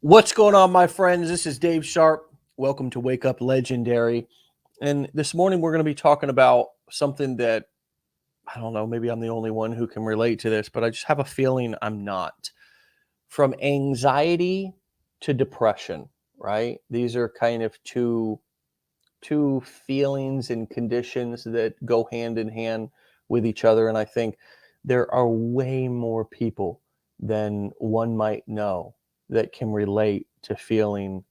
What's going on, my friends? This is Dave Sharpe. Welcome to Wake Up Legendary. And this morning we're going to be talking about something that I don't know, maybe I'm the only one who can relate to this, but I just have a feeling I'm not. From anxiety to depression, right? These are kind of two feelings and conditions that go hand in hand with each other, and I think there are way more people than one might know that can relate to feeling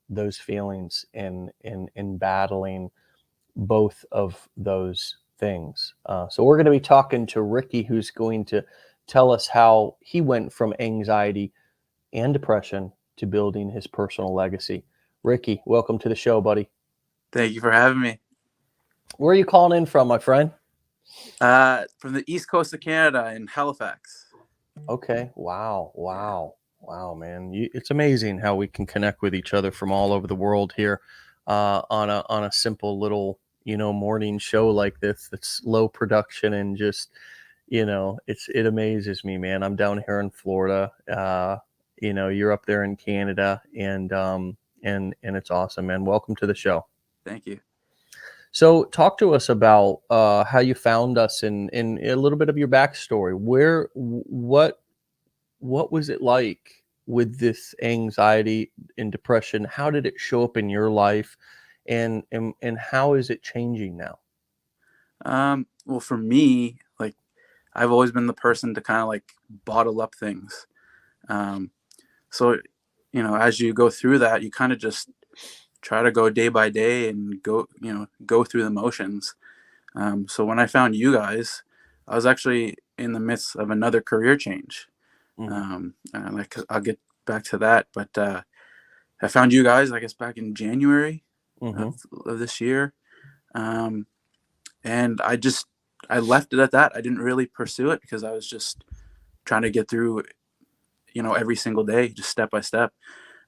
those feelings and battling both of those things. So we're going to be talking to Ricky, who's going to tell us how he went from anxiety and depression to building his personal legacy. Ricky, welcome to the show, buddy. Thank you for having me. Where are you calling in from, my friend? From the east coast of Canada in Halifax. Okay. Wow, man. It's amazing how we can connect with each other from all over the world here on a simple little, morning show like this that's low production and just, it amazes me, man. I'm down here in Florida. You're up there in Canada and it's awesome, man. Welcome to the show. Thank you. So talk to us about how you found us and a little bit of your backstory. What was it like with this anxiety and depression? How did it show up in your life, and how is it changing now? Well, for me, like I've always been the person to kind of like bottle up things. So, as you go through that, you kind of just try to go day by day and go through the motions. So when I found you guys, I was actually in the midst of another career change. Mhm. And I'll get back to that, but I found you guys, I guess, back in January Mhm. of this year, and I left it at that. I didn't really pursue it because I was just trying to get through, every single day, just step by step,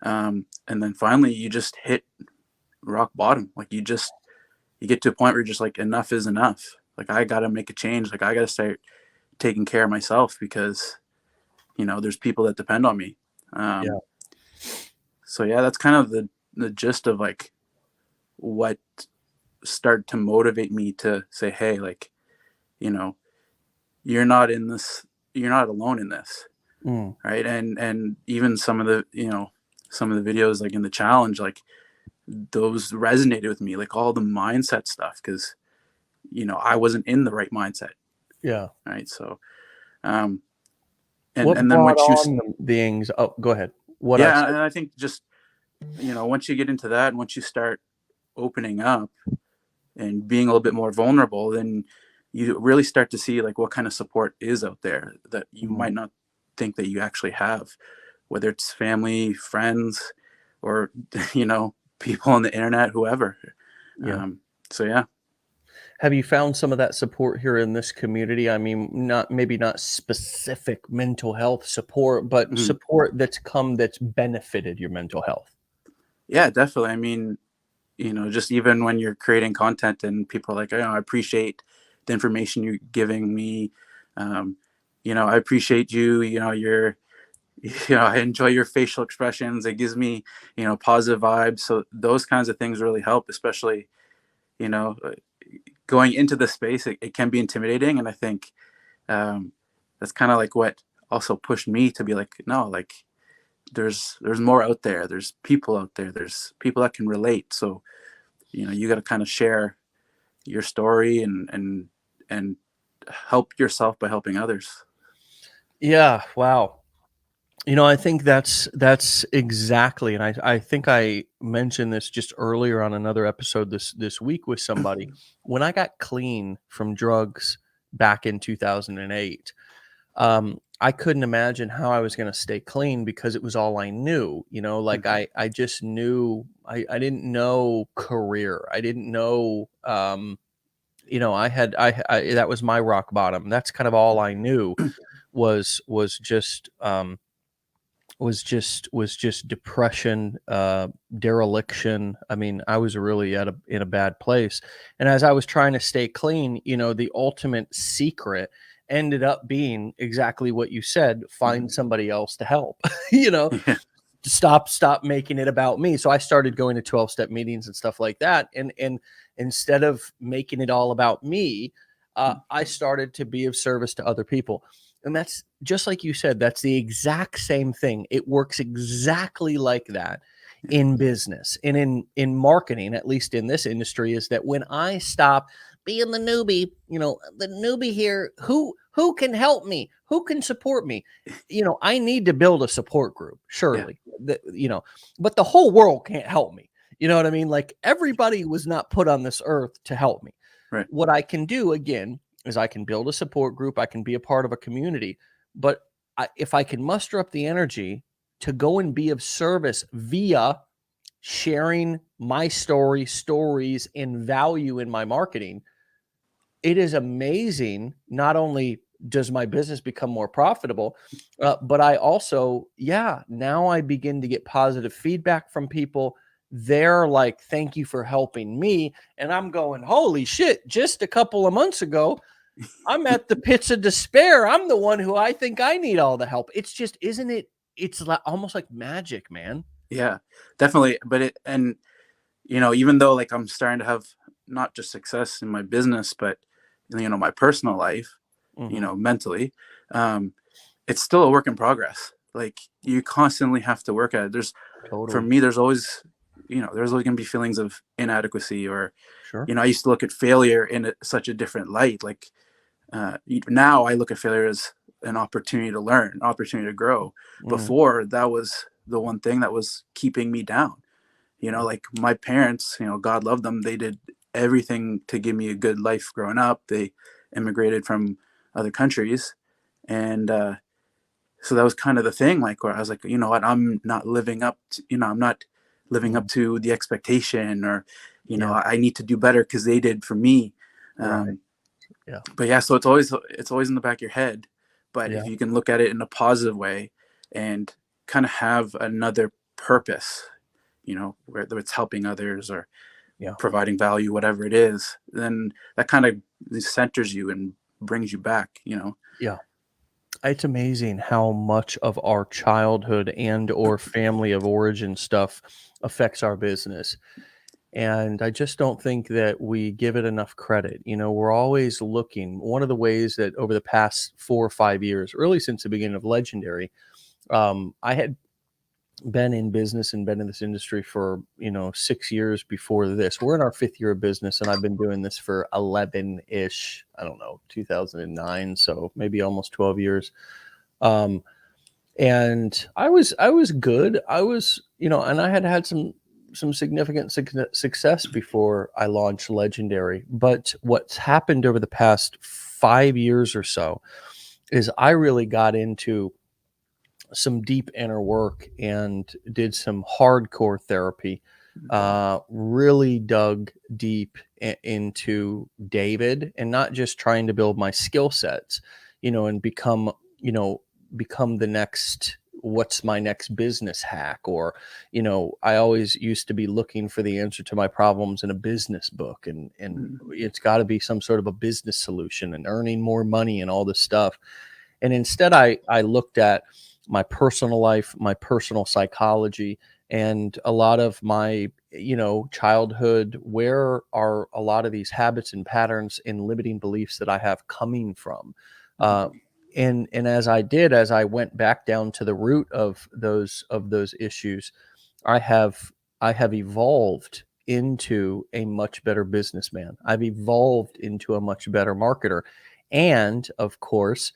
and then finally you just hit rock bottom. Like you get to a point where you're just like, enough is enough. Like I got to make a change. Like I got to start taking care of myself because there's people that depend on me. Yeah. So yeah, that's kind of the gist of like what started to motivate me to say, hey, like, you know, you're not in this, you're not alone in this, Mm. right? And even some of the videos like in the challenge, like those resonated with me, like all the mindset stuff, because I wasn't in the right mindset, Yeah. right? So, um, and What and then brought once you, on the anxiety? Oh, go ahead. What I yeah, said. and I think just once you get into that, and once you start opening up and being a little bit more vulnerable, then you really start to see like what kind of support is out there that you Mhm. might not think that you actually have, whether it's family, friends, or people on the internet, whoever. Yeah. Um, so yeah. Have you found some of that support here in this community? I mean, maybe not specific mental health support, but Mhm. support that's benefited your mental health. Yeah, definitely. I mean, just even when you're creating content and people are like, I appreciate the information you're giving me. Um, I appreciate you. I enjoy your facial expressions. It gives me, positive vibes. So those kinds of things really help, especially, you know, uh, going into the space. It can be intimidating, and I think um, that's kind of like what also pushed me to be like, no, like there's more out there. There's people out there. There's people that can relate. So you got to kind of share your story and help yourself by helping others. Yeah, wow. I think that's exactly, and I think I mentioned this just earlier on another episode this week with somebody. When I got clean from drugs back in 2008, I couldn't imagine how I was going to stay clean because it was all I knew. Like Mhm. I just knew I didn't know career. I didn't know. I that was my rock bottom. That's kind of all I knew was just was just depression, dereliction. I mean, I was really in a bad place. And as I was trying to stay clean, the ultimate secret ended up being exactly what you said: find Mhm. somebody else to help. you know Yeah. stop making it about me. So I started going to 12-step meetings and stuff like that. And instead of making it all about me, I started to be of service to other people. And that's just like you said, that's the exact same thing. It works exactly like that in business and in marketing, at least in this industry, is that when I stop being the newbie, the newbie here, who can help me, who can support me, I need to build a support group, Yeah. surely, but the whole world can't help me. You know what I mean? Like, everybody was not put on this earth to help me. Right. What I can do, again, is I can build a support group. I can be a part of a community, but if I can muster up the energy to go and be of service via sharing my stories and value in my marketing, it is amazing. Not only does my business become more profitable, but I also, now I begin to get positive feedback from people. They're like, thank you for helping me. And I'm going, holy shit, just a couple of months ago, I'm at the pits of despair. I'm the one who I think I need all the help. It's just, isn't it? It's almost like magic, man. Yeah, definitely. But even though like I'm starting to have not just success in my business, but my personal life, mentally, it's still a work in progress. Like, you constantly have to work at it. For Totally. me, there's always going to be feelings of inadequacy, or, Sure. I used to look at failure in such a different light. Like, now I look at failure as an opportunity to learn, opportunity to grow. Before, that was the one thing that was keeping me down. Like, my parents, God love them, they did everything to give me a good life growing up. They immigrated from other countries. And so that was kind of the thing, like, where I was like, you know what, I'm not living up to, I'm not living up to the expectation, or, I need to do better because they did for me. Right. Yeah. But yeah, so it's always in the back of your head. But Yeah. if you can look at it in a positive way and kind of have another purpose, whether it's helping others or Yeah. providing value, whatever it is, then that kind of centers you and brings you back. Yeah. It's amazing how much of our childhood and or family of origin stuff affects our business. And I just don't think that we give it enough credit. We're always looking. One of the ways that over the past 4 or 5 years, really since the beginning of Legendary, I had been in business and been in this industry for 6 years before this. We're in our 5th year of business, and I've been doing this for 11-ish, I don't know, 2009, so maybe almost 12 years. And I was good. I was, and I had some significant success before I launched Legendary. But what's happened over the past 5 years or so is I really got into some deep inner work and did some hardcore therapy. Really dug deep into David, and not just trying to build my skill sets, and become the next, what's my next business hack, or I always used to be looking for the answer to my problems in a business book, and it's got to be some sort of a business solution and earning more money and all this stuff. And instead I looked at my personal life, my personal psychology, and a lot of my, childhood. Where are a lot of these habits and patterns and limiting beliefs that I have coming from? And as I went back down to the root of those issues, I have evolved into a much better businessman. I've evolved into a much better marketer, and of course,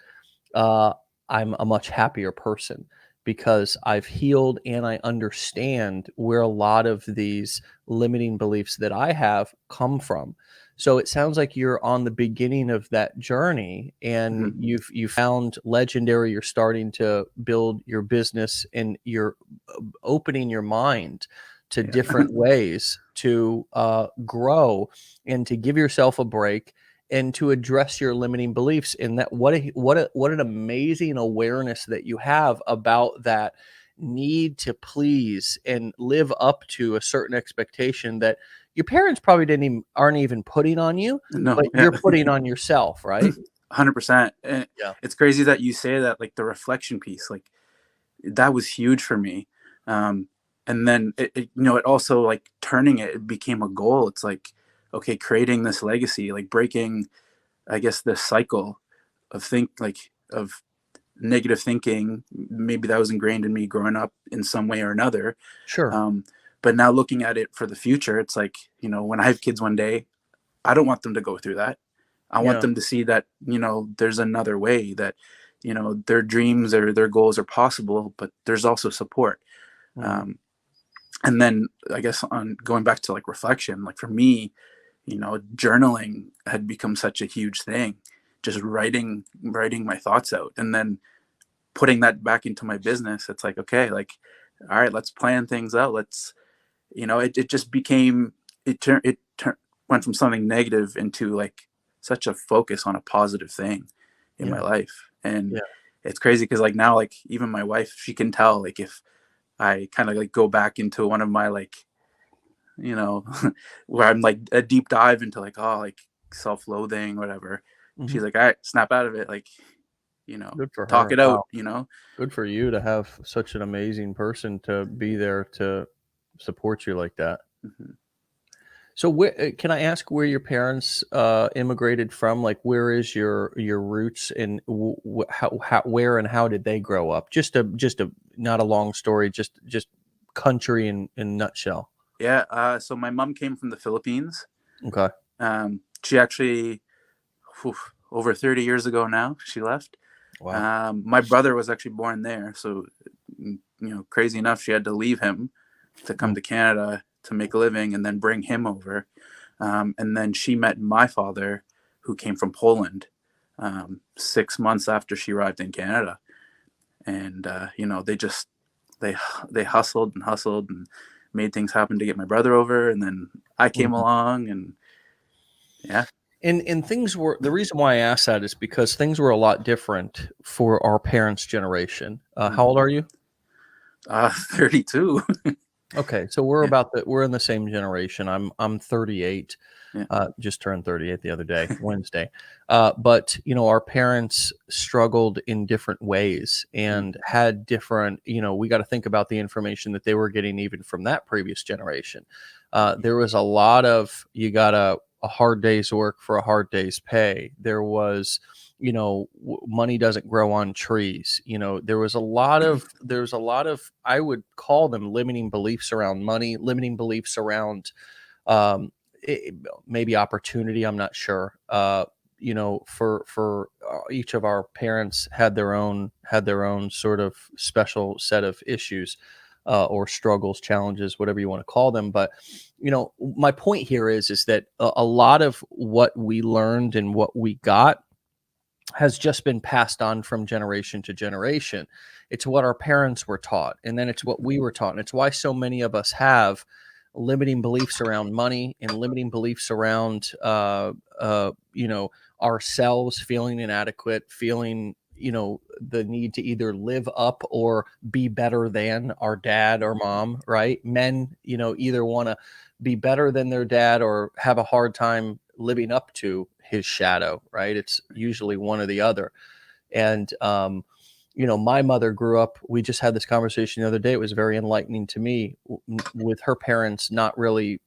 I'm a much happier person because I've healed and I understand where a lot of these limiting beliefs that I have come from. So it sounds like you're on the beginning of that journey, and you found Legendary. You're starting to build your business, and you're opening your mind to different ways to grow and to give yourself a break and to address your limiting beliefs. And that, what an amazing awareness that you have about that need to please and live up to a certain expectation that your parents probably aren't even putting on you, No, but yeah. you're putting on yourself, right? 100%. Yeah. It's crazy that you say that, like the reflection piece, like that was huge for me. Um, and then it also like turning it became a goal. It's like, okay, creating this legacy, like breaking, I guess, this cycle of negative thinking. Maybe that was ingrained in me growing up in some way or another. Sure. Um, but now looking at it for the future, it's like, when I have kids one day, I don't want them to go through that. I want Yeah. them to see that, there's another way, that, their dreams or their goals are possible, but there's also support. Mhm. Um, and then I guess on going back to like reflection, like for me, journaling had become such a huge thing, just writing my thoughts out, and then putting that back into my business. It's like, okay, like, all right, let's plan things out. Let's, it just became, went from something negative into like such a focus on a positive thing in my Yeah. life. And Yeah. it's crazy because like now, like even my wife, she can tell like if I kind of like go back into one of my like, you know, where I'm like a deep dive into like, oh, like self-loathing, whatever. Mhm. She's like, all right, snap out of it. Like, Good for talk her. it out, Wow. Good for you to have such an amazing person to be there to support you like that. Mhm. So, can I ask where your parents immigrated from? Like, where is your roots, and how where and how did they grow up? Just a not a long story, just country in a nutshell. Yeah. So my mom came from the Philippines. Okay. She actually, whew, over 30 years ago now, she left. Wow. My brother was actually born there. So, crazy enough, she had to leave him to come Mm. to Canada to make a living and then bring him over. And then she met my father, who came from Poland, 6 months after she arrived in Canada. And, they, they hustled and made things happen to get my brother over. And then I came Mhm. along, and yeah. And things were the reason why I asked that is because things were a lot different for our parents' generation. How old Mhm. are you? 32. Okay, so Yeah. we're in the same generation. I'm 38. Yeah. Just turned 38 the other day, Wednesday. But our parents struggled in different ways Mhm. and had different. We got to think about the information that they were getting even from that previous generation. There was a lot of you got a hard day's work for a hard day's pay. There was money doesn't grow on trees. There's a lot of, I would call them, limiting beliefs around money, limiting beliefs around um it, maybe opportunity. I'm not sure. For each of our parents had their own sort of special set of issues, or struggles, challenges, whatever you want to call them. But my point here is that a lot of what we learned and what we got has just been passed on from generation to generation. It's what our parents were taught, and then it's what we were taught. And it's why so many of us have limiting beliefs around money and limiting beliefs around, ourselves, feeling inadequate, feeling, the need to either live up or be better than our dad or mom, right? Men, either want to be better than their dad or have a hard time living up to his shadow, right? It's usually one or the other. And my mother grew up, we just had this conversation the other day. It was very enlightening to me, with her parents not really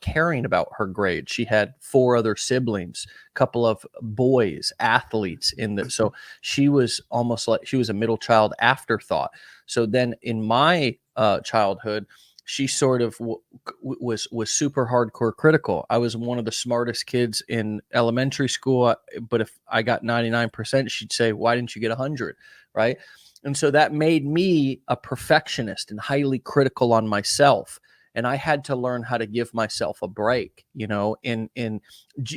caring about her grades. She had four other siblings, a couple of boys, athletes in that. So she was almost like she was a middle child afterthought. So then in my childhood, she sort of was super hardcore critical. I was one of the smartest kids in elementary school, but if I got 99%, she'd say, "Why didn't you get 100?" Right? And so that made me a perfectionist and highly critical on myself. And I had to learn how to give myself a break,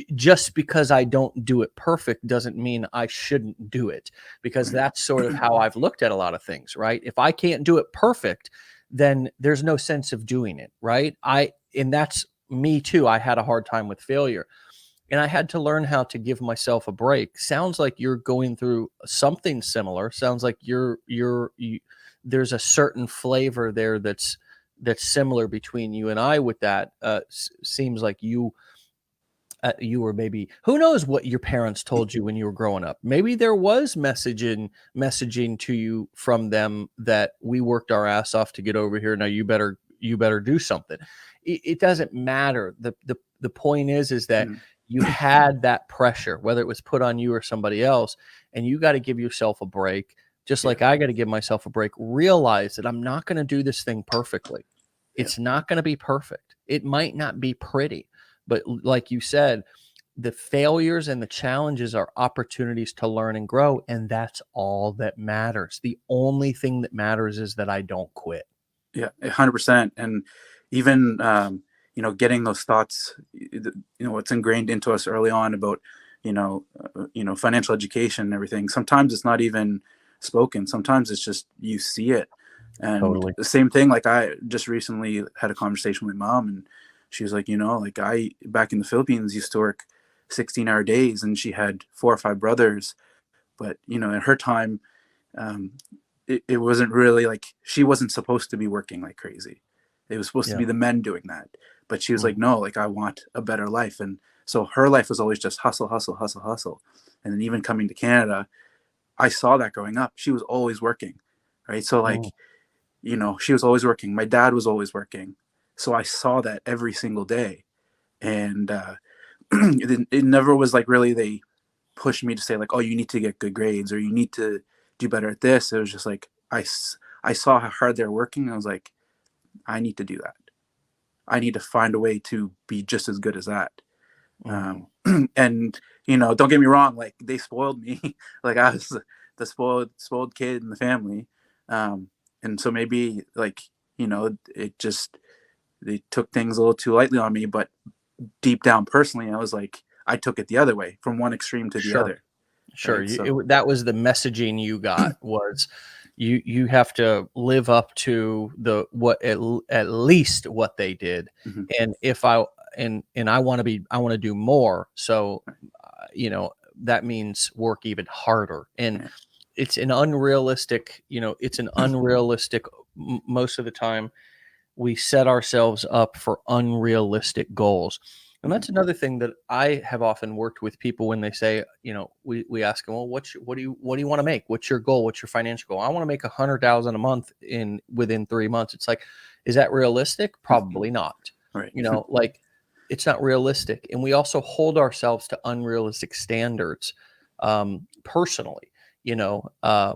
just because I don't do it perfect doesn't mean I shouldn't do it, because Right. that's sort of how I've looked at a lot of things, right? If I can't do it perfect, then there's no sense of doing it, right? And that's me too. I had a hard time with failure, and I had to learn how to give myself a break. Sounds like you're going through something similar. Sounds like there's a certain flavor there that's similar between you and I with that. Seems like you you were maybe, who knows what your parents told you when you were growing up. Maybe there was messaging to you from them that we worked our ass off to get over here. Now you better do something. It doesn't matter. The point is that Mhm. you had that pressure, whether it was put on you or somebody else, and you got to give yourself a break. Just Yeah. like I got to give myself a break, realize that I'm not going to do this thing perfectly. Yeah. It's not going to be perfect. It might not be pretty, but like you said, the failures and the challenges are opportunities to learn and grow. And that's all that matters. The only thing that matters is that I don't quit. Yeah, 100%. And even, getting those thoughts, what's ingrained into us early on about, financial education and everything. Sometimes it's not even spoken. Sometimes it's just, you see it. And Totally. the same thing, like I just recently had a conversation with my mom, and she was like, like I, back in the Philippines, used to work 16-hour days, and she had 4 or 5 brothers. But, in her time, um, it wasn't really like, she wasn't supposed to be working like crazy. It was supposed to Yeah. be the men doing that. But she was Mm. like, no, like I want a better life. And so her life was always just hustle, hustle, hustle, hustle. And then even coming to Canada, I saw that growing up. She was always working, right? So Mm. like, she was always working. My dad was always working. So I saw that every single day. And it never was like really they pushed me to say like, oh, you need to get good grades or you need to do better at this. It was just like I saw how hard they're working. And I was like, I need to do that. I need to find a way to be just as good as that. Mm. And don't get me wrong, like they spoiled me. Like I was the spoiled kid in the family. And so maybe like, it just, they took things a little too lightly on me, but deep down personally, I was like, I took it the other way, from one extreme to the Sure. other. Sure. Right. So That was the messaging you got was you have to live up to the what at least what they did. mhm, And if I and I want to do more. So that means work even harder. And yeah, it's an unrealistic, it's an unrealistic most of the time we set ourselves up for unrealistic goals. And mhm, that's another thing that I have often worked with people when they say, we ask them, well, what do you want to make? What's your goal? What's your financial goal? I want to make 100,000 a month within 3 months. It's like, is that realistic? Probably not. right. Like it's not realistic. And we also hold ourselves to unrealistic standards, personally, you know, uh,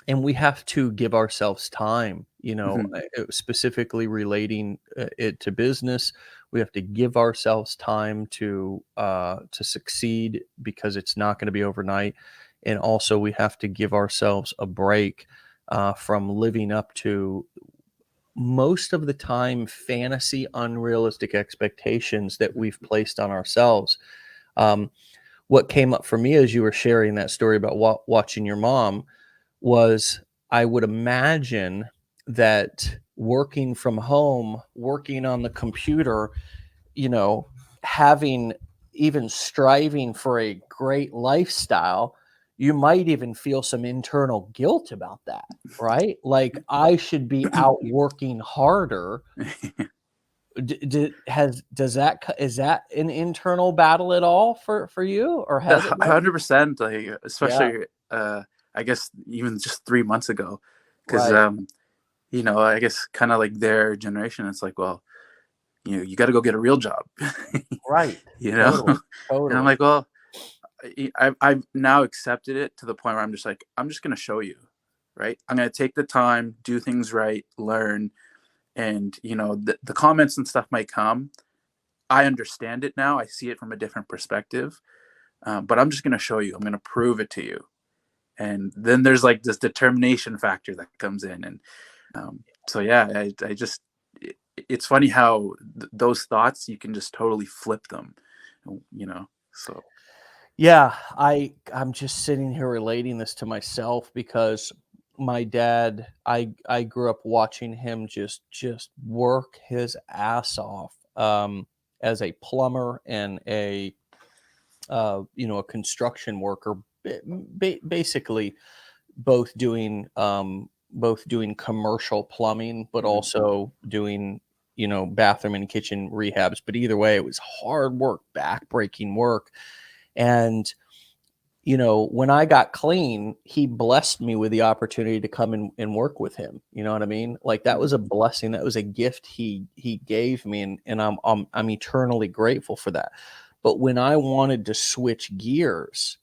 and we have to give ourselves time, Mhm, specifically relating it to business. We have to give ourselves time to succeed because it's not going to be overnight. And also we have to give ourselves a break from living up to most of the time fantasy unrealistic expectations that we've placed on ourselves. um, what came up for me as you were sharing that story about watching your mom was, I would imagine that working from home, working on the computer, you know, having even striving for a great lifestyle, you might even feel some internal guilt about that, right? Like I should be out working harder. Is that an internal battle at all for you, or has it been? 100%. Like Yeah, especially, I guess even just 3 months ago, because right, I guess kind of like their generation, it's like, well, you got to go get a real job, right. you know. Totally, And I'm totally. like, well, I've now accepted it to the point where I'm just like, I'm just gonna show you, right? I'm gonna take the time, do things right, learn, and the comments and stuff might come. I understand it now. I see it from a different perspective. But I'm just gonna show you. I'm gonna prove it to you. And then there's like this determination factor that comes in, and so yeah, I just it's funny how those thoughts, you can just totally flip them, So Yeah, I'm just sitting here relating this to myself because my dad, I grew up watching him just work his ass off as a plumber and a construction worker, basically both doing commercial plumbing, but mhm, also doing bathroom and kitchen rehabs, but either way, it was hard work, back-breaking work. And when I got clean, he blessed me with the opportunity to come and work with him. You know what I mean? Like that was a blessing. That was a gift he gave me. And I'm eternally grateful for that. But when I wanted to switch gears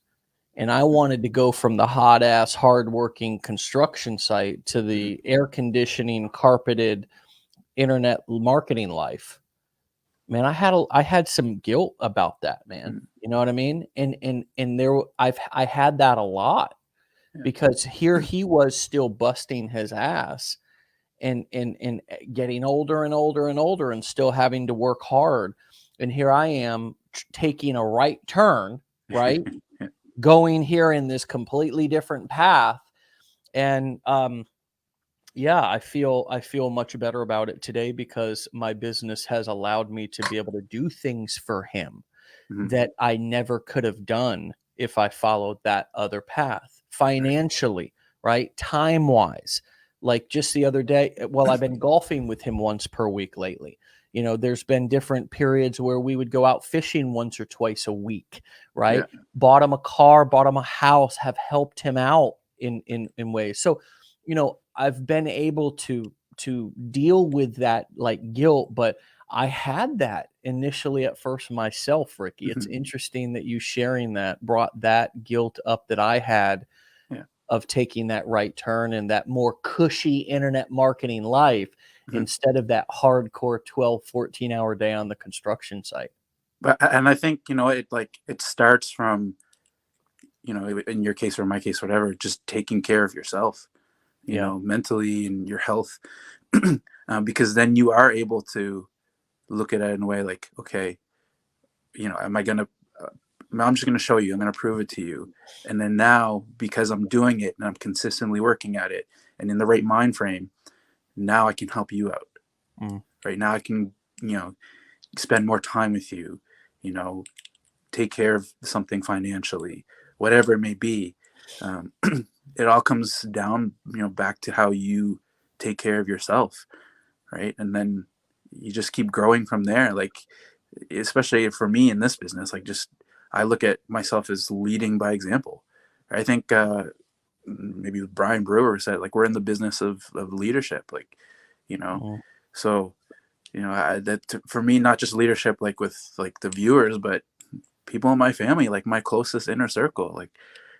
and I wanted to go from the hot ass, hardworking construction site to the air conditioning, carpeted internet marketing life, man, I had some guilt about that, man. You know what I mean? And I had that a lot because here he was still busting his ass and getting older and older and older and still having to work hard. And here I am taking a right turn, right? Going here in this completely different path. And yeah, I feel much better about it today because my business has allowed me to be able to do things for him that I never could have done if I followed that other path financially, right? Time wise. Like just the other day, well, I've been golfing with him once per week lately. There's been different periods where we would go out fishing once or twice a week, right? Yeah. Bought him a car, bought him a house, have helped him out in ways. So, I've been able to deal with that like guilt, but I had that initially at first myself, Ricky. It's interesting that you sharing that brought that guilt up that I had of taking that right turn and that more cushy internet marketing life instead of that hardcore 12, 14-hour day on the construction site. And I think, it starts from, in your case or my case, whatever, just taking care of yourself, mentally and your health. Because then you are able to look at it in a way like, okay, am I going to, I'm just going to show you, I'm going to prove it to you. And then now, because I'm doing it and I'm consistently working at it and in the right mind frame, now I can help you out. Right now I can, spend more time with you, take care of something financially, whatever it may be. It all comes down, back to how you take care of yourself. Right. And then you just keep growing from there. Like, especially for me in this business, like I look at myself as leading by example. I think maybe Brian Brewer said, like, we're in the business of leadership, like, so, for me, not just leadership, like with like the viewers, but people in my family, like my closest inner circle. Like,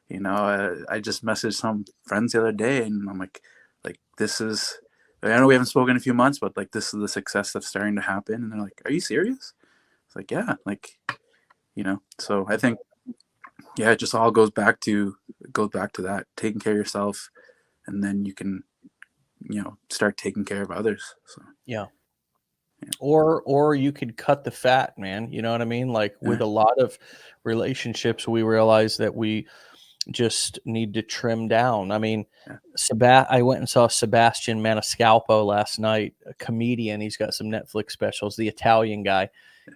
I just messaged some friends the other day and I'm like, this is, I know we haven't spoken in a few months, but like, this is the success that's starting to happen. And they're like, are you serious? It's like, yeah, like, so I think, yeah, it just all goes back to that, taking care of yourself. And then you can, start taking care of others. So, yeah. Or you could cut the fat, man. You know what I mean? Like with a lot of relationships, we realize that we just need to trim down. I mean, I went and saw Sebastian Maniscalco last night, a comedian. He's got some Netflix specials, the Italian guy.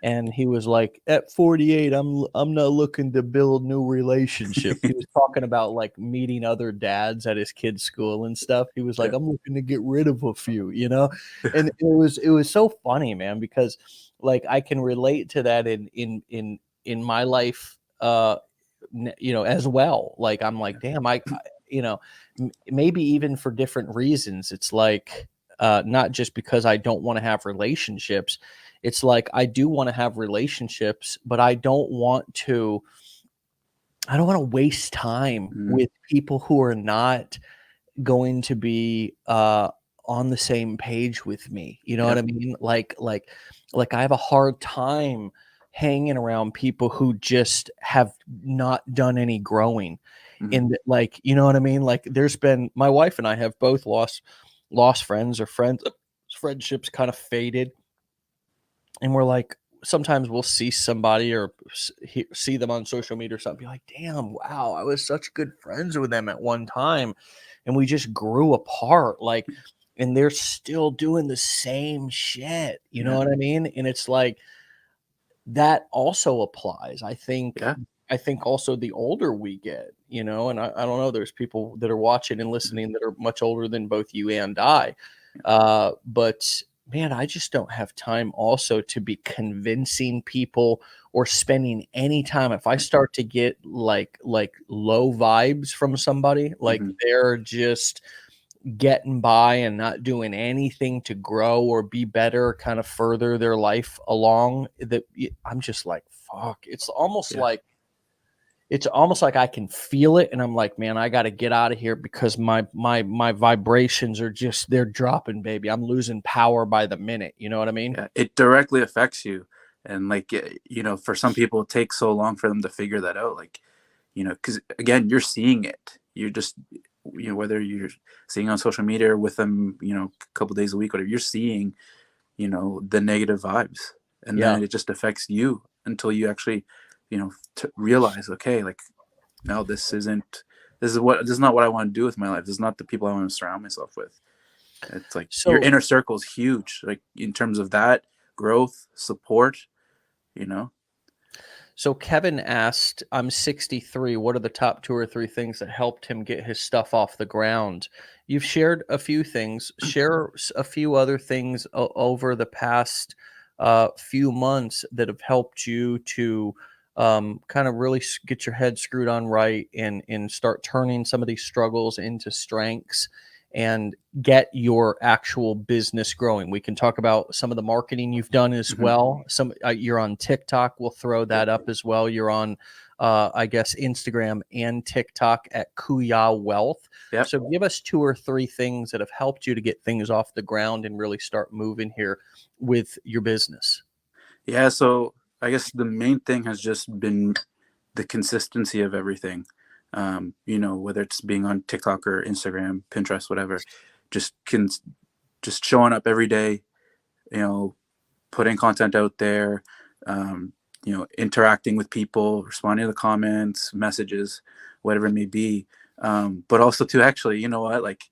And he was like, at 48, I'm not looking to build new relationships. He was talking about like meeting other dads at his kids' school and stuff. He was like, I'm looking to get rid of a few, And it was so funny, man, because like I can relate to that in my life as well. Like I'm like, damn, maybe even for different reasons. It's like not just because I don't want to have relationships. It's like I do want to have relationships, but I don't want to waste time with people who are not going to be on the same page with me. You know what I mean? Like I have a hard time hanging around people who just have not done any growing. And like, you know what I mean? Like there's been, my wife and I have both lost friends or friendships kind of faded. And we're like, sometimes we'll see somebody or see them on social media or something, be like, damn, wow, I was such good friends with them at one time. And we just grew apart. Like, and they're still doing the same shit. You know what I mean? And it's like, that also applies. I think also the older we get, and I don't know, there's people that are watching and listening that are much older than both you and I. But man, I just don't have time also to be convincing people or spending any time. If I start to get like low vibes from somebody, like Hmm. they're just getting by and not doing anything to grow or be better, kind of further their life along, that I'm just like, fuck. Yeah. It's almost like I can feel it, and I'm like, man, I got to get out of here because my vibrations are just, they're dropping, baby. I'm losing power by the minute. You know what I mean? Yeah, it directly affects you. And like, for some people it takes so long for them to figure that out, like, because again, you're seeing it. You're just, whether you're seeing on social media or with them, a couple days a week, whatever, you're seeing, the negative vibes, and Yeah. then it just affects you until you actually, realize, okay, like, no, this is not what I want to do with my life. This is not the people I want to surround myself with. It's like your So inner circle is huge, like in terms of that growth, support, you know. So Kevin asked, I'm 63. What are the top two or three things that helped him get his stuff off the ground? You've shared a few things. Share a few other things over the past few months that have helped you to kind of really get your head screwed on right, and start turning some of these struggles into strengths and get your actual business growing. We can talk about some of the marketing you've done as Hmm. well. Some you're on TikTok. We'll throw Yep. that up as well. You're on, I guess, Instagram and TikTok at Kuya Wealth. Yep. So give us two or three things that have helped you to get things off the ground and really start moving here with your business. Yeah. So I guess the main thing has just been the consistency of everything. Whether it's being on TikTok or Instagram, Pinterest, whatever, just can just showing up every day, you know, putting content out there, interacting with people, responding to the comments, messages, whatever it may be. But also to actually, like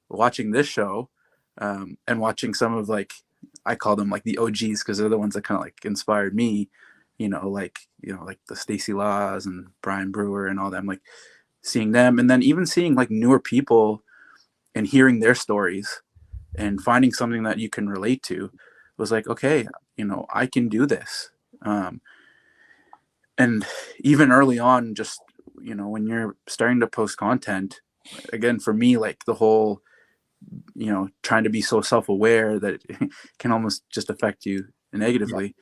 watching this show, and watching some of, like, I call them like the OGs because they're the ones that kind of like inspired me, like the Stacey Laws and Brian Brewer and all them, like seeing them, and then even seeing like newer people and hearing their stories and finding something that you can relate to was like, okay, I can do this. Um, and even early on, just, when you're starting to post content, again, for me, like the whole, trying to be so self-aware that it can almost just affect you Yeah. negatively.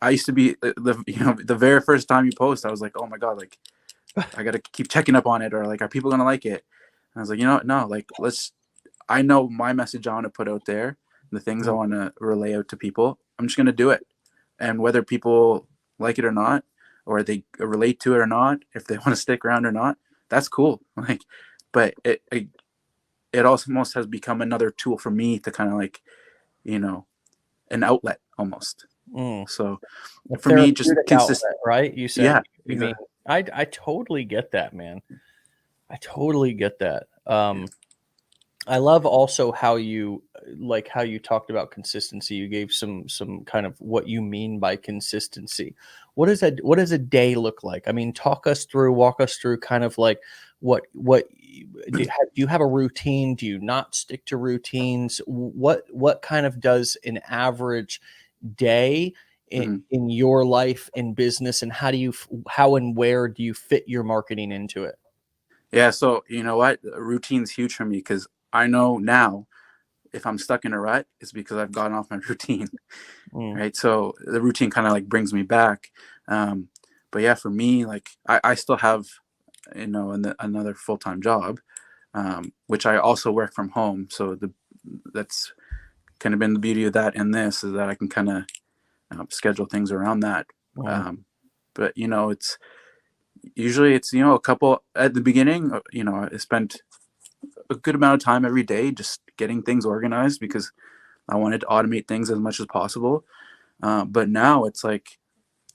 I used to be the very first time you post, I was like, oh my God, like I got to keep checking up on it, or like, are people going to like it? And I was like, no, like, I know my message I want to put out there, the things I Mm. want to relay out to people. I'm just going to do it. And whether people like it or not, or they relate to it or not, if they want to stick around or not, that's cool. Like, but it almost has become another tool for me to kind of like, you know, an outlet almost. Mm. So A for me, just therapeutic outlet, right? You said, yeah, you mean, exactly. I totally get that, man. I totally get that. Yeah. I love also how you, like how you talked about consistency. You gave some kind of what you mean by consistency. What does a day look like? I mean, walk us through kind of like what do you have a routine? Do you not stick to routines? What kind of does an average day Mhm. in your life in business, and how and where do you fit your marketing into it? Yeah. So you know what? Routine's huge for me because I know now if I'm stuck in a rut, it's because I've gotten off my routine. Mm, Right? So the routine kind of like brings me back. Um, but yeah, for me, like I still have, another full time job, which I also work from home. So that's kind of been the beauty of that, and this is that I can kind of schedule things around that. mm, Um, but it's usually it's a couple at the beginning. I spent a good amount of time every day just getting things organized because I wanted to automate things as much as possible. But now it's like,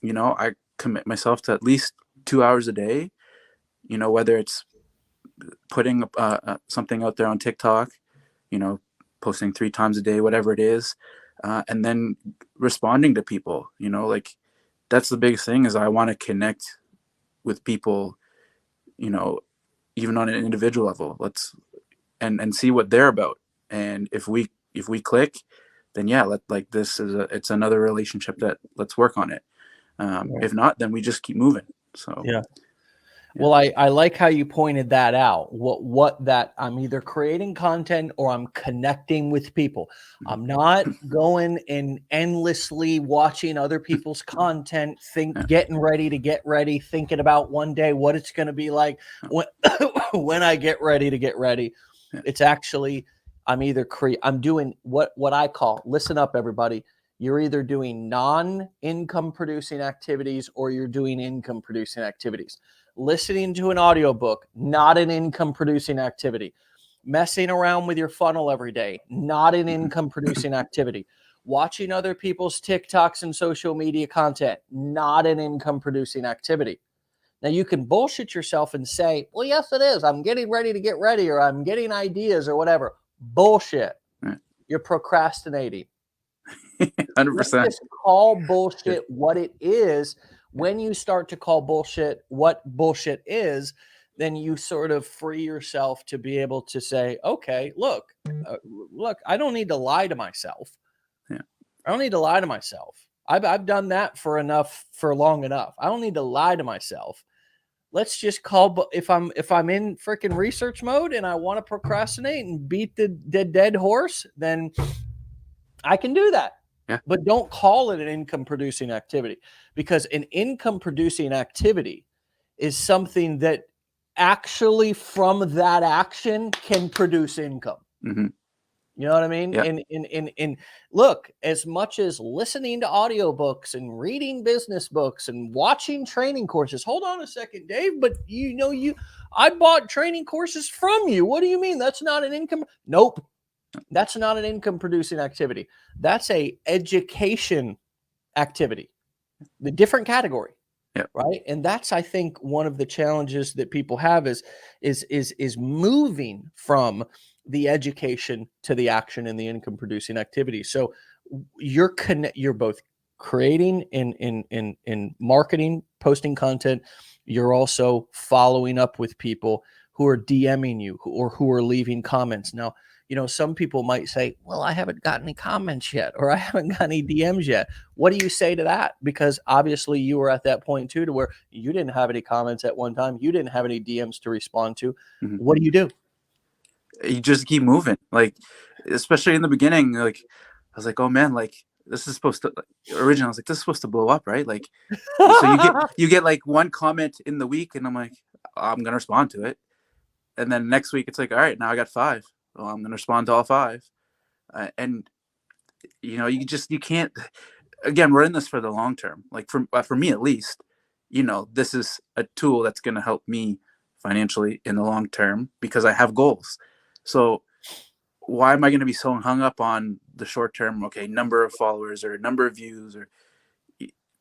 I commit myself to at least 2 hours a day, whether it's putting something out there on TikTok, you know, posting 3 times a day, whatever it is, and then responding to people, like that's the biggest thing is I want to connect with people, you know, even on an individual level. And see what they're about. And if we click, then yeah, like this is it's another relationship that let's work on it. If not, then we just keep moving. So Yeah. yeah. Well, I like how you pointed that out. What that I'm either creating content or I'm connecting with people. I'm not going and endlessly watching other people's content, getting ready to get ready, thinking about one day what it's going to be like when when I get ready to get ready. Yeah. It's actually I'm doing what I call, listen up everybody. You're either doing non-income producing activities or you're doing income producing activities. Listening to an audiobook, not an income producing activity. Messing around with your funnel every day, not an income producing activity. Watching other people's TikToks and social media content, not an income producing activity. Now you can bullshit yourself and say, well, yes, it is. I'm getting ready to get ready, or I'm getting ideas or whatever. Bullshit. Right. You're procrastinating. 100%. Let's just call bullshit what it is. When you start to call bullshit what bullshit is, then you sort of free yourself to be able to say, okay, look, I don't need to lie to myself. Yeah. I don't need to lie to myself. I've done that for long enough. I don't need to lie to myself. Let's just call, if I'm in freaking research mode and I want to procrastinate and beat the dead horse, then I can do that. Yeah. But don't call it an income producing activity, because an income producing activity is something that actually from that action can produce income. Mm-hmm. You know what I mean? Yeah. And look, as much as listening to audiobooks and reading business books and watching training courses. Hold on a second, Dave, but I bought training courses from you. What do you mean? That's not an income? Nope. That's not an income producing activity. That's a education activity, the different category. Yeah. Right. And that's, I think, one of the challenges that people have is moving from the education to the action and the income producing activity. So you're both creating in marketing, posting content. You're also following up with people who are DMing you or who are leaving comments. Now, some people might say, well, I haven't got any comments yet, or I haven't got any DMs yet. What do you say to that? Because obviously you were at that point too, to where you didn't have any comments at one time. You didn't have any DMs to respond to. Mm-hmm. What do? You just keep moving. Like, especially in the beginning, like I was like, oh man, like this is supposed to, originally I was like, this is supposed to blow up, right? Like, so you get like one comment in the week and I'm like, I'm going to respond to it. And then next week it's like, all right, now I got 5. Well, I'm going to respond to all 5. And you can't, again, we're in this for the long term. Like for me, at least, this is a tool that's going to help me financially in the long term because I have goals. So why am I going to be so hung up on the short term? Okay, number of followers or number of views, or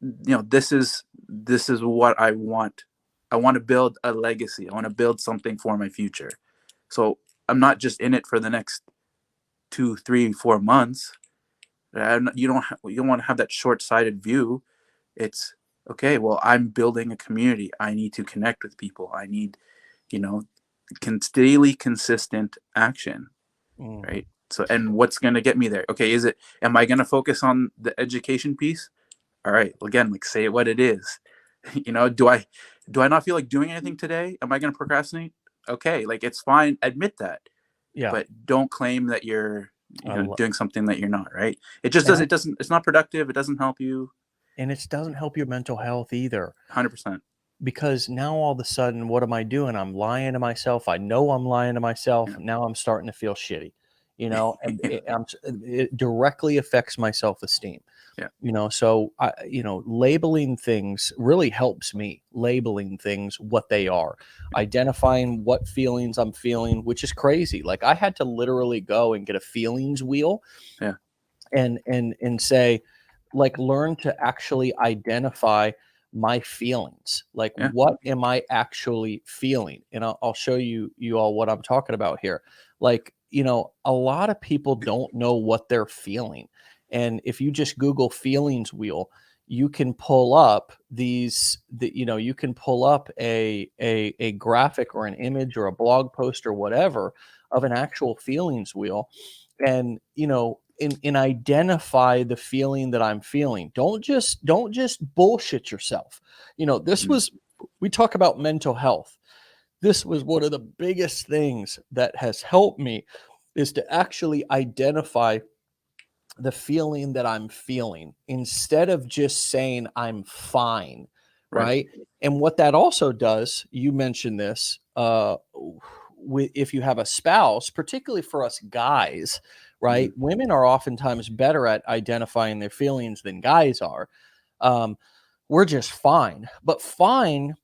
this is what I want. I want to build a legacy. I want to build something for my future. So I'm not just in it for the next 2, 3, 4 months. You don't want to have that short-sighted view. It's okay. Well, I'm building a community. I need to connect with people. I need, daily consistent action, right? So, and what's going to get me there? Okay, am I going to focus on the education piece? All right, well, again, like say it what it is. Do I not feel like doing anything today? Am I going to procrastinate? Okay, like it's fine. Admit that. Yeah. But don't claim that you're doing something that you're not, right? It just doesn't. It's not productive. It doesn't help you. And it doesn't help your mental health either. 100%. Because now all of a sudden, what am I doing? I'm lying to myself. I know I'm lying to myself. Yeah. Now I'm starting to feel shitty, and it directly affects my self-esteem. Yeah. So labeling things really helps me. Labeling things what they are, identifying what feelings I'm feeling, which is crazy. Like I had to literally go and get a feelings wheel. Yeah. And say, like, learn to actually identify my feelings. Like, Yeah. what am I actually feeling? And I'll show you all what I'm talking about here. Like, a lot of people don't know what they're feeling. And if you just Google feelings wheel, you can pull up you can pull up a graphic or an image or a blog post or whatever of an actual feelings wheel. And, and identify the feeling that I'm feeling. Don't just bullshit yourself. We talk about mental health. This was one of the biggest things that has helped me, is to actually identify the feeling that I'm feeling instead of just saying I'm fine. Right. And what that also does, you mentioned this, if you have a spouse, particularly for us guys, right? Women are oftentimes better at identifying their feelings than guys are. We're just fine, but fine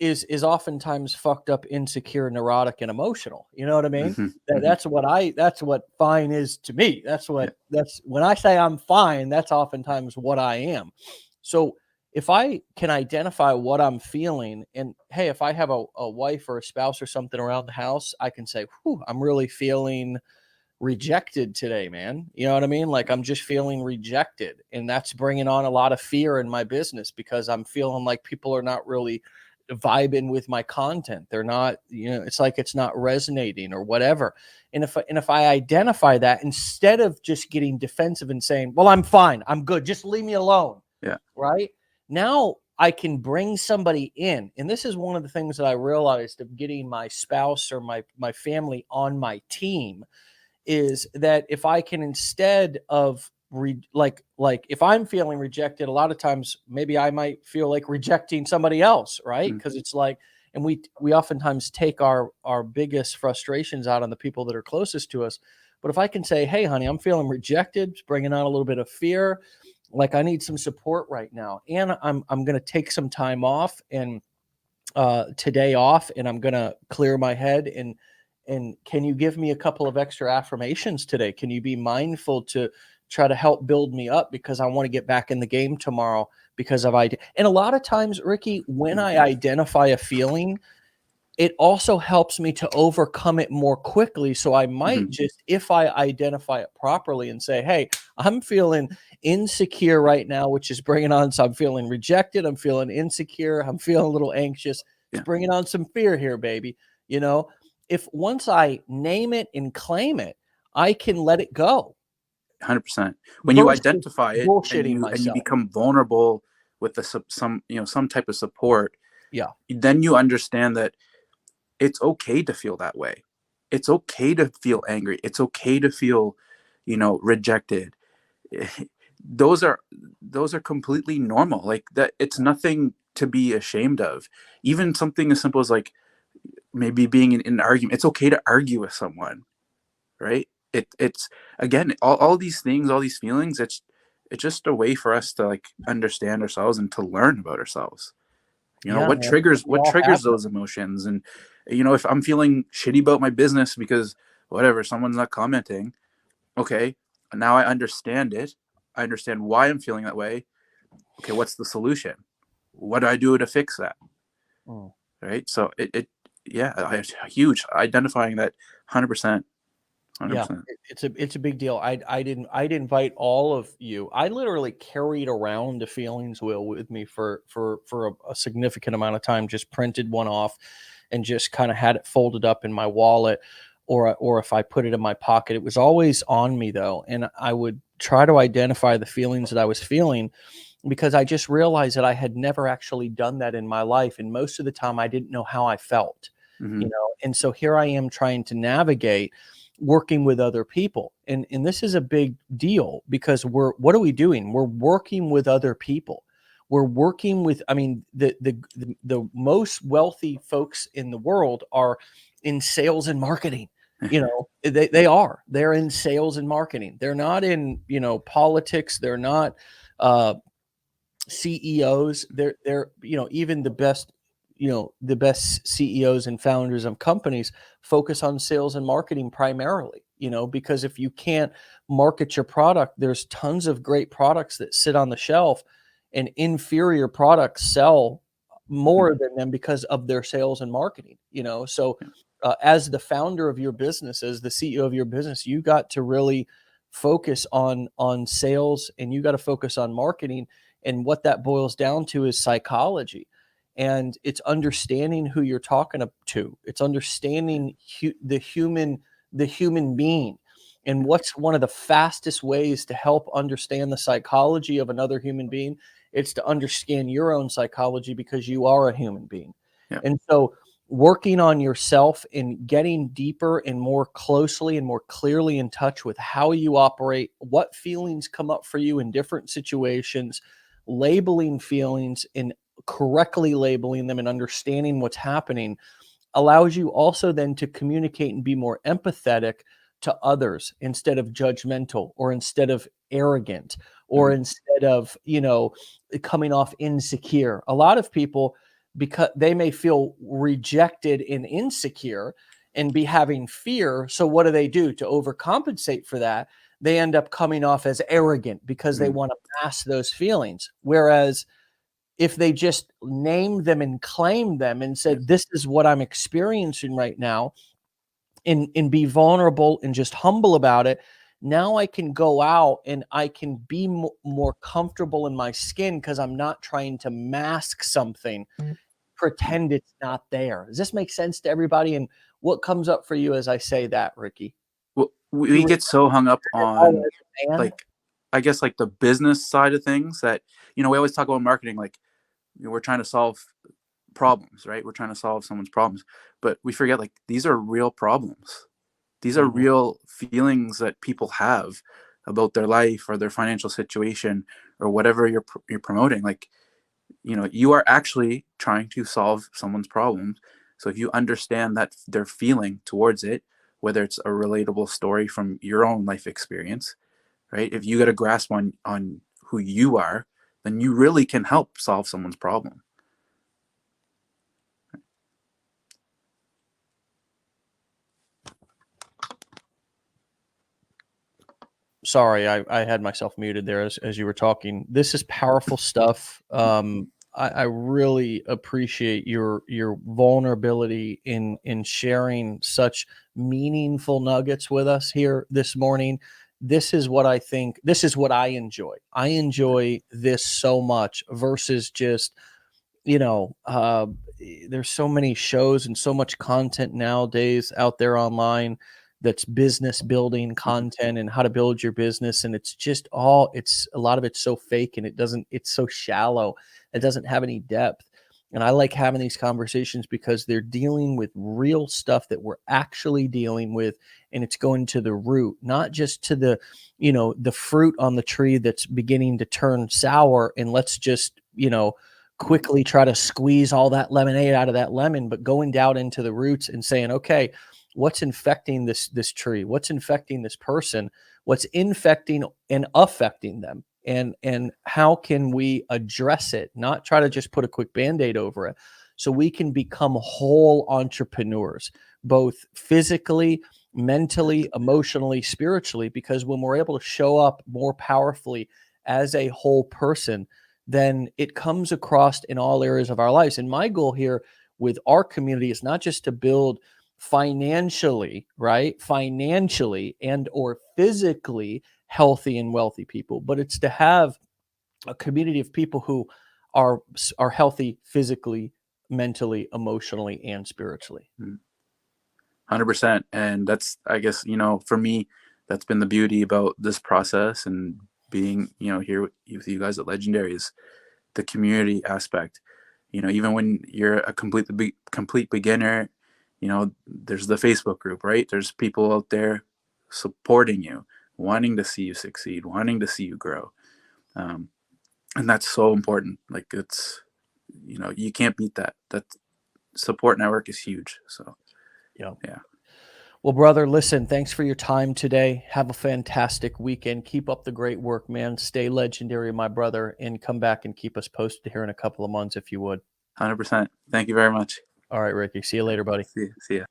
is oftentimes fucked up, insecure, neurotic, and emotional. You know what I mean? That's what fine is to me. That's when I say I'm fine, that's oftentimes what I am. So if I can identify what I'm feeling, and hey, if I have a wife or a spouse or something around the house, I can say, whew, I'm really feeling rejected today, man. You know what I mean? Like, I'm just feeling rejected, and that's bringing on a lot of fear in my business because I'm feeling like people are not really vibing with my content. They're not, it's like it's not resonating or whatever. And if I identify that, instead of just getting defensive and saying, well, I'm fine, I'm good, just leave me alone. Yeah. Right. Now I can bring somebody in. And this is one of the things that I realized of getting my spouse or my family on my team, is that if I can, instead of like if I'm feeling rejected, a lot of times maybe I might feel like rejecting somebody else, right? Because it's like, and we oftentimes take our biggest frustrations out on the people that are closest to us. But if I can say, hey, honey, I'm feeling rejected, it's bringing on a little bit of fear, like I need some support right now, and I'm going to take some time off, and today off, and I'm going to clear my head, and can you give me a couple of extra affirmations today? Can you be mindful to try to help build me up, because I want to get back in the game tomorrow because of and a lot of times, Ricky, when I identify a feeling, it also helps me to overcome it more quickly. So I might just, if I identify it properly and say, hey, I'm feeling insecure right now, which is bringing on, so I'm feeling rejected, I'm feeling insecure, I'm feeling a little anxious. It's bringing on some fear here, baby. If once I name it and claim it, I can let it go. 100%. When you identify it and you myself. become vulnerable with some type of support, then you understand that it's okay to feel that way. It's okay to feel angry. It's okay to feel, rejected. Those are completely normal. Like that, it's nothing to be ashamed of. Even something as simple as like maybe being in an argument. It's okay to argue with someone, right? It's again, all these things, all these feelings, it's just a way for us to like understand ourselves and to learn about ourselves. What triggers those emotions. And if I'm feeling shitty about my business because whatever, someone's not commenting, okay, now I understand it. I understand why I'm feeling that way. Okay, what's the solution? What do I do to fix that? Right? So huge identifying that 100%. 100%. Yeah, it's a big deal. I'd invite all of you. I literally carried around a feelings wheel with me for a significant amount of time. Just printed one off, and just kind of had it folded up in my wallet, or if I put it in my pocket. It was always on me though, and I would try to identify the feelings that I was feeling, because I just realized that I had never actually done that in my life, and most of the time I didn't know how I felt. And so here I am trying to navigate working with other people. And this is a big deal, because what are we doing? We're working with other people. We're working with, I mean, the most wealthy folks in the world are in sales and marketing. They're in sales and marketing. They're not in, politics. They're not CEOs. They're even the best CEOs and founders of companies focus on sales and marketing primarily, because if you can't market your product, there's tons of great products that sit on the shelf, and inferior products sell more than them because of their sales and marketing, So as the founder of your business, as the CEO of your business, you got to really focus on sales, and you got to focus on marketing. And what that boils down to is psychology. And it's understanding who you're talking to. It's understanding the human being. And what's one of the fastest ways to help understand the psychology of another human being? It's to understand your own psychology, because you are a human being. Yeah. And so working on yourself and getting deeper and more closely and more clearly in touch with how you operate, what feelings come up for you in different situations, labeling feelings and correctly labeling them and understanding what's happening allows you also then to communicate and be more empathetic to others instead of judgmental, or instead of arrogant, or Mhm. instead of, coming off insecure. A lot of people, because they may feel rejected and insecure and be having fear. So what do? To overcompensate for that, they end up coming off as arrogant because they Mhm. want to mask those feelings. Whereas if they just named them and claimed them and Yeah. said, this is what I'm experiencing right now, and be vulnerable and just humble about it, now I can go out and I can be more comfortable in my skin because I'm not trying to mask something, Yeah. pretend it's not there. Does this make sense to everybody? And what comes up for you as I say that, Ricky? Well, You we refer get so hung up to it all on, as a man? like, I guess, like, the business side of things that, we always talk about marketing, like, we're trying to solve problems, right? We're trying to solve someone's problems, but we forget, like, these are real problems. These are Mhm. real feelings that people have about their life or their financial situation or whatever you're promoting. Like, you are actually trying to solve someone's problems. So if you understand that they're feeling towards it, whether it's a relatable story from your own life experience, right? If you get a grasp on who you are, then you really can help solve someone's problem. Sorry, I had myself muted there as you were talking. This is powerful stuff. I really appreciate your vulnerability in sharing such meaningful nuggets with us here this morning. This is what I think. This is what I enjoy. I enjoy this so much versus just, you know, uh, there's so many shows and so much content nowadays out there online that's business building Mhm. content and how to build your business. And it's just all, it's a lot of it's so fake, and it's so shallow. It doesn't have any depth. And I like having these conversations because they're dealing with real stuff that we're actually dealing with. And it's going to the root, not just to the fruit on the tree that's beginning to turn sour. And let's just, quickly try to squeeze all that lemonade out of that lemon, but going down into the roots and saying, okay, what's infecting this tree? What's infecting this person? What's infecting and affecting them? And how can we address it? Not try to just put a quick band-aid over it. So we can become whole entrepreneurs, both physically, mentally, emotionally, spiritually, because when we're able to show up more powerfully as a whole person, then it comes across in all areas of our lives. And my goal here with our community is not just to build financially, right? Financially and or physically healthy and wealthy people, but it's to have a community of people who are healthy physically, mentally, emotionally, and spiritually. 100%. And that's, I guess, for me, that's been the beauty about this process and being, here with you guys at Legendary, is the community aspect. Even when you're a complete beginner, there's the Facebook group, right? There's people out there supporting you, wanting to see you succeed, wanting to see you grow. Um, and that's so important. Like, it's, you can't beat that. That support network is huge. So, Yeah. yeah. Well, brother, listen, thanks for your time today. Have a fantastic weekend. Keep up the great work, man. Stay legendary, my brother, and come back and keep us posted here in a couple of months if you would. 100%. Thank you very much. All right, Ricky. See you later, buddy. See ya.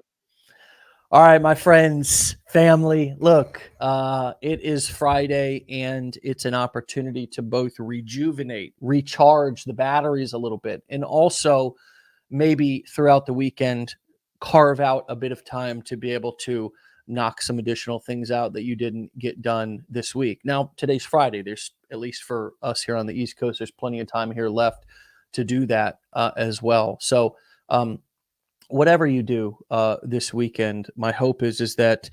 All right, my friends, family. Look, it is Friday, and it's an opportunity to both rejuvenate, recharge the batteries a little bit, and also maybe throughout the weekend, carve out a bit of time to be able to knock some additional things out that you didn't get done this week. Now, today's Friday. There's, at least for us here on the East Coast, there's plenty of time here left to do that as well. So, whatever you do this weekend, my hope is that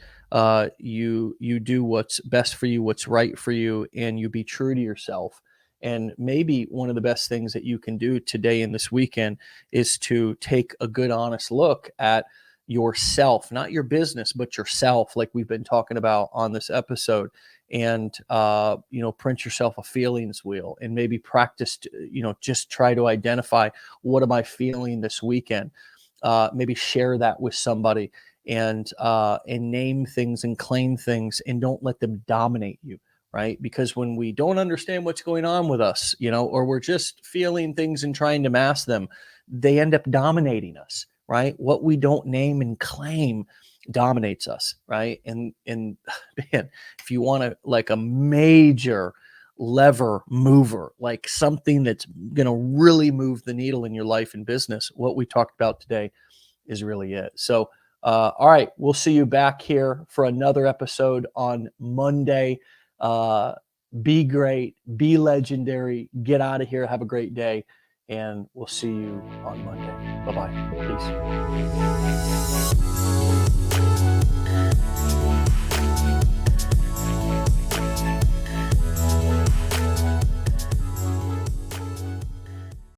you do what's best for you, what's right for you, and you be true to yourself. And maybe one of the best things that you can do today and this weekend is to take a good, honest look at yourself, not your business, but yourself, like we've been talking about on this episode. And print yourself a feelings wheel and maybe practice. Just try to identify, what am I feeling this weekend? Maybe share that with somebody, and name things and claim things, and don't let them dominate you, right? Because when we don't understand what's going on with us, or we're just feeling things and trying to mask them, they end up dominating us, right? What we don't name and claim dominates us, right? And man, if you want to, like, a major lever mover, like something that's going to really move the needle in your life and business, what we talked about today is really it. So, all right, we'll see you back here for another episode on Monday. Be great, be legendary, get out of here, have a great day, and we'll see you on Monday. Bye-bye. Peace.